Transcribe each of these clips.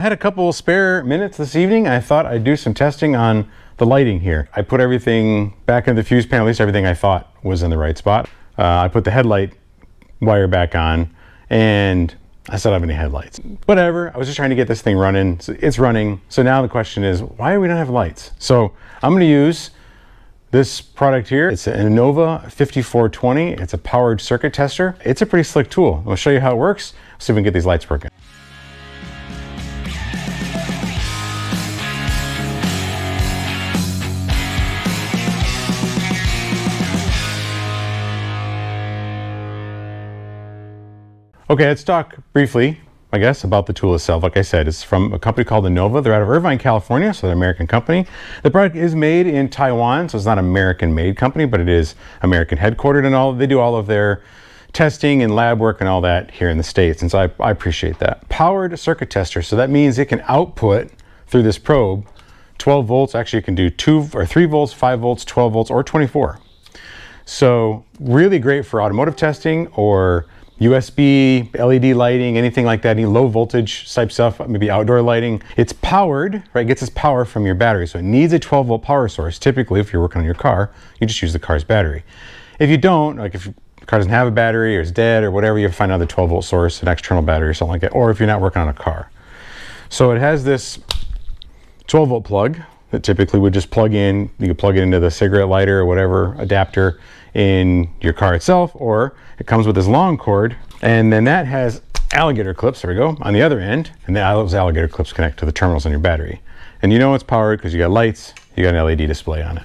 I had a couple spare minutes this evening. I thought I'd do some testing on the lighting here. I put everything back into the fuse panel, at least everything I thought was in the right spot. I put the headlight wire back on and I still don't have any headlights. Whatever, I was just trying to get this thing running. So it's running. So now the question is, why do we not have lights? So I'm gonna use this product here. It's an Innova 5420. It's a powered circuit tester. It's a pretty slick tool. I'll show you how it works. See if we can get these lights working. Okay, let's talk briefly, I guess, about the tool itself. Like I said, it's from a company called Innova. They're out of Irvine, California, so they're an American company. The product is made in Taiwan, so it's not an American-made company, but it is American headquartered and all. They do all of their testing and lab work and all that here in the States, and so I appreciate that. Powered circuit tester, so that means it can output through this probe 12 volts. Actually, it can do 2 or 3 volts, 5 volts, 12 volts, or 24. So really great for automotive testing or USB, LED lighting, anything like that, any low voltage type stuff, maybe outdoor lighting. It's powered, right? It gets its power from your battery. So it needs a 12 volt power source. Typically, if you're working on your car, you just use the car's battery. If you don't, like if your car doesn't have a battery or is dead or whatever, you have to find another 12 volt source, an external battery or something like that, or if you're not working on a car. So it has this 12 volt plug that typically would just plug in. You could plug it into the cigarette lighter or whatever adapter in your car itself, or it comes with this long cord, and then that has alligator clips, there we go, on the other end, and those alligator clips connect to the terminals on your battery. And you know it's powered because you got lights, you got an LED display on it.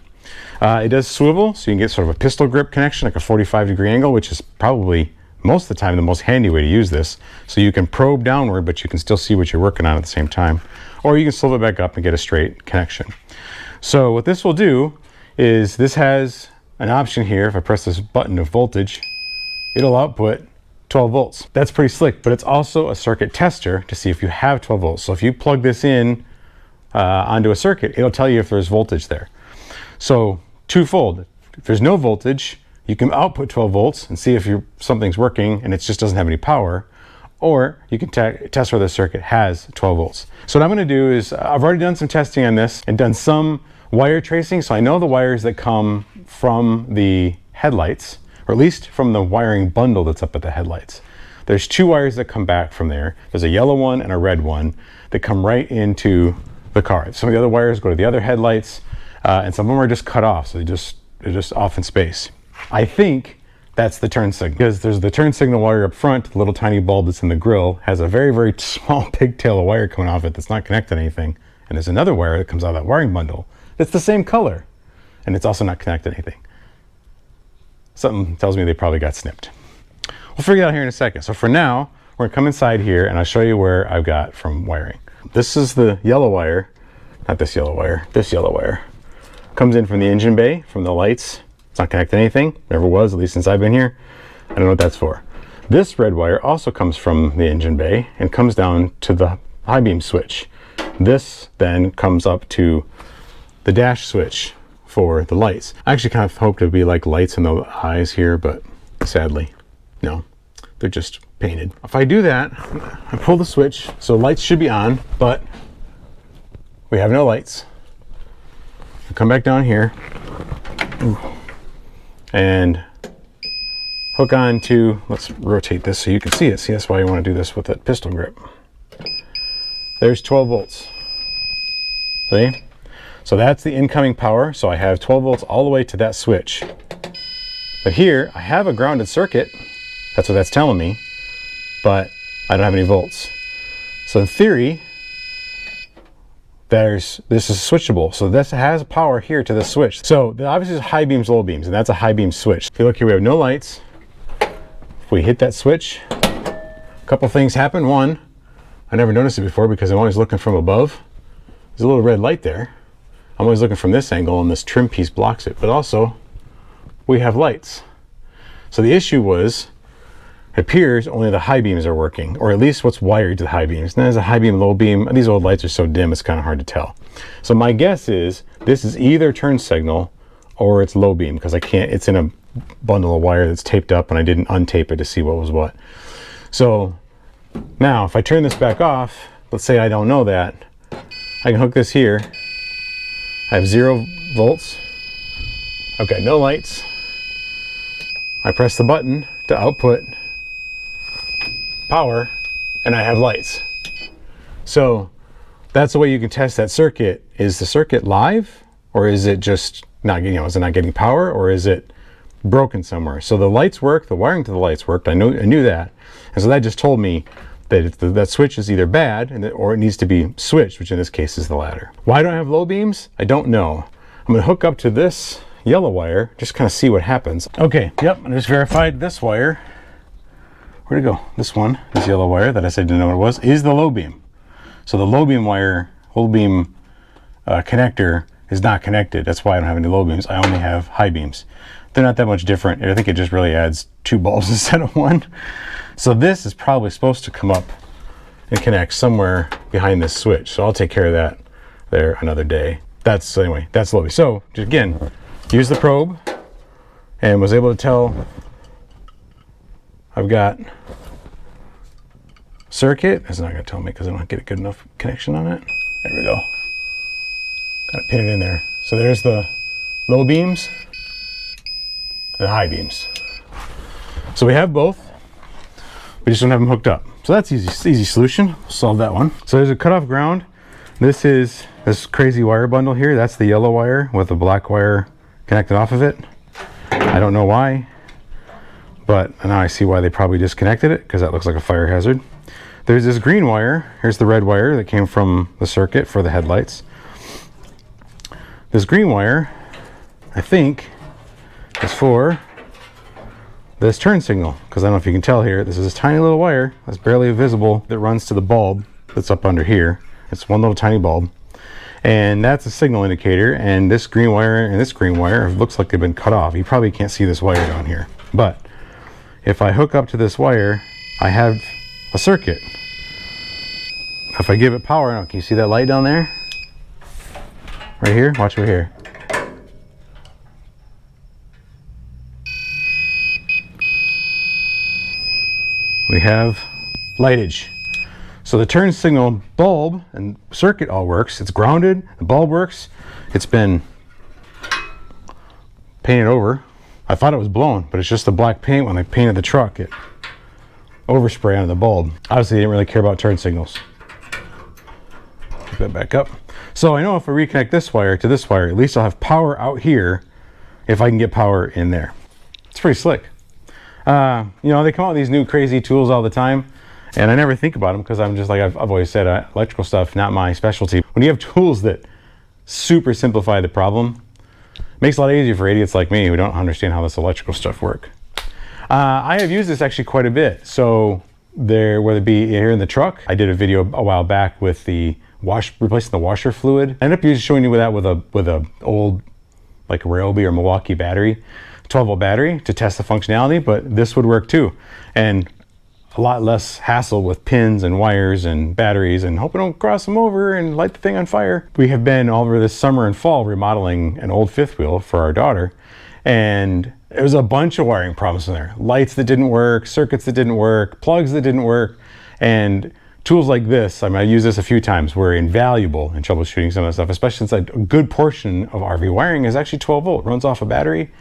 It does swivel, so you can get sort of a pistol grip connection, like a 45-degree angle, which is probably most of the time the most handy way to use this. So you can probe downward, but you can still see what you're working on at the same time. Or you can swivel it back up and get a straight connection. So what this will do is this has an option here. If I press this button of voltage, it'll output 12 volts. That's pretty slick, but it's also a circuit tester to see if you have 12 volts. So if you plug this in onto a circuit, it'll tell you if there's voltage there. So twofold, if there's no voltage, you can output 12 volts and see if something's working and it just doesn't have any power, or you can test whether the circuit has 12 volts. So what I'm gonna do is, I've already done some testing on this and done some wire tracing, so I know the wires that come from the headlights, or at least from the wiring bundle that's up at the headlights. There's 2 wires that come back from there. There's a yellow one and a red one that come right into the car. Some of the other wires go to the other headlights, and some of them are just cut off, so they're just off in space. I think that's the turn signal, because there's the turn signal wire up front. The little tiny bulb that's in the grill has a very, very small pigtail of wire coming off it that's not connected to anything. And there's another wire that comes out of that wiring bundle that's the same color, and it's also not connected to anything. Something tells me they probably got snipped. We'll figure it out here in a second. So for now, we're gonna come inside here and I'll show you where I've got from wiring. This is the yellow wire, not this yellow wire, this yellow wire. Comes in from the engine bay, from the lights. It's not connected to anything, never was, at least since I've been here. I don't know what that's for. This red wire also comes from the engine bay and comes down to the high beam switch. This then comes up to the dash switch for the lights. I actually kind of hoped it would be like lights in the eyes here, but sadly, no, they're just painted. If I do that, I pull the switch, so lights should be on, but we have no lights. I come back down here and hook on to, let's rotate this so you can see it. See, that's why you want to do this with that pistol grip. There's 12 volts. See? So that's the incoming power. So I have 12 volts all the way to that switch. But here I have a grounded circuit. That's what that's telling me, but I don't have any volts. So in theory, this is switchable. So this has power here to the switch. So obviously there's high beams, low beams, and that's a high beam switch. If you look here, we have no lights. If we hit that switch, a couple things happen. One, I never noticed it before because I'm always looking from above. There's a little red light there. I'm always looking from this angle and this trim piece blocks it, but also we have lights. So the issue was, it appears only the high beams are working, or at least what's wired to the high beams. Now there's a high beam, low beam. These old lights are so dim, it's kind of hard to tell. So my guess is this is either turn signal or it's low beam, because I can't, it's in a bundle of wire that's taped up and I didn't untape it to see what was what. So now if I turn this back off, let's say I don't know that, I can hook this here. I have 0 volts. Okay, no lights. I press the button to output power and I have lights. So that's the way you can test that circuit. Is the circuit live, or is it just not, is it not getting power, or is it broken somewhere? So the lights work, the wiring to the lights worked. I knew that. And so that just told me that that switch is either bad or it needs to be switched, which in this case is the latter. Why don't I have low beams? I don't know. I'm gonna hook up to this yellow wire, just kind of see what happens. Okay, yep, I just verified this wire. Where'd it go? This one, this yellow wire that I said didn't know what it was, is the low beam. So the low beam wire, low beam connector is not connected. That's why I don't have any low beams. I only have high beams. They're not that much different. I think it just really adds 2 bulbs instead of 1. So this is probably supposed to come up and connect somewhere behind this switch. So I'll take care of that there another day. Anyway, that's low beam. So just again, use the probe and was able to tell I've got circuit. It's not going to tell me because I don't get a good enough connection on it. There we go. Got to pin it in there. So there's the low beams and the high beams. So we have both. We just don't have them hooked up. So that's easy solution. We'll solve that one. So there's a cutoff ground. This is this crazy wire bundle here. That's the yellow wire with the black wire connected off of it. I don't know why, but now I see why they probably disconnected it, because that looks like a fire hazard. There's this green wire. Here's the red wire that came from the circuit for the headlights. This green wire, I think, is for this turn signal, because I don't know if you can tell here, this is this tiny little wire that's barely visible that runs to the bulb that's up under here. It's one little tiny bulb, and that's a signal indicator. And this green wire and this green wire looks like they've been cut off. You probably can't see this wire down here, but if I hook up to this wire, I have a circuit. If I give it power, now can you see that light down there? Right here, watch over here. We have lightage. So the turn signal bulb and circuit all works. It's grounded, the bulb works. It's been painted over. I thought it was blown, but it's just the black paint. When they painted the truck, it overspray on the bulb. Obviously, they didn't really care about turn signals. Pick that back up. So I know if I reconnect this wire to this wire, at least I'll have power out here if I can get power in there. It's pretty slick. They come out with these new crazy tools all the time, and I never think about them because I'm just like I've always said, electrical stuff, not my specialty. When you have tools that super simplify the problem, it makes it a lot easier for idiots like me who don't understand how this electrical stuff works. I have used this actually quite a bit. So whether it be here in the truck, I did a video a while back with the replacing the washer fluid. I ended up showing you that with a old like Ryobi or Milwaukee battery, 12-volt battery, to test the functionality, but this would work too. And a lot less hassle with pins and wires and batteries, and hope I don't cross them over and light the thing on fire. We have been all over this summer and fall remodeling an old fifth wheel for our daughter, and there was a bunch of wiring problems in there. Lights that didn't work, circuits that didn't work, plugs that didn't work, and tools like this, I use this a few times, were invaluable in troubleshooting some of that stuff, especially since a good portion of RV wiring is actually 12 volt, runs off a battery.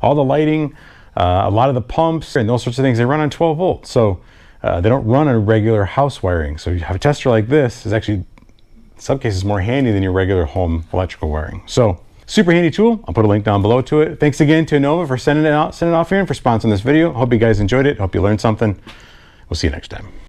All the lighting, a lot of the pumps and those sorts of things, they run on 12 volts. So they don't run on regular house wiring. So you have a tester like this is actually, in some cases, more handy than your regular home electrical wiring. So super handy tool. I'll put a link down below to it. Thanks again to Innova for sending it off here and for sponsoring this video. I hope you guys enjoyed it. Hope you learned something. We'll see you next time.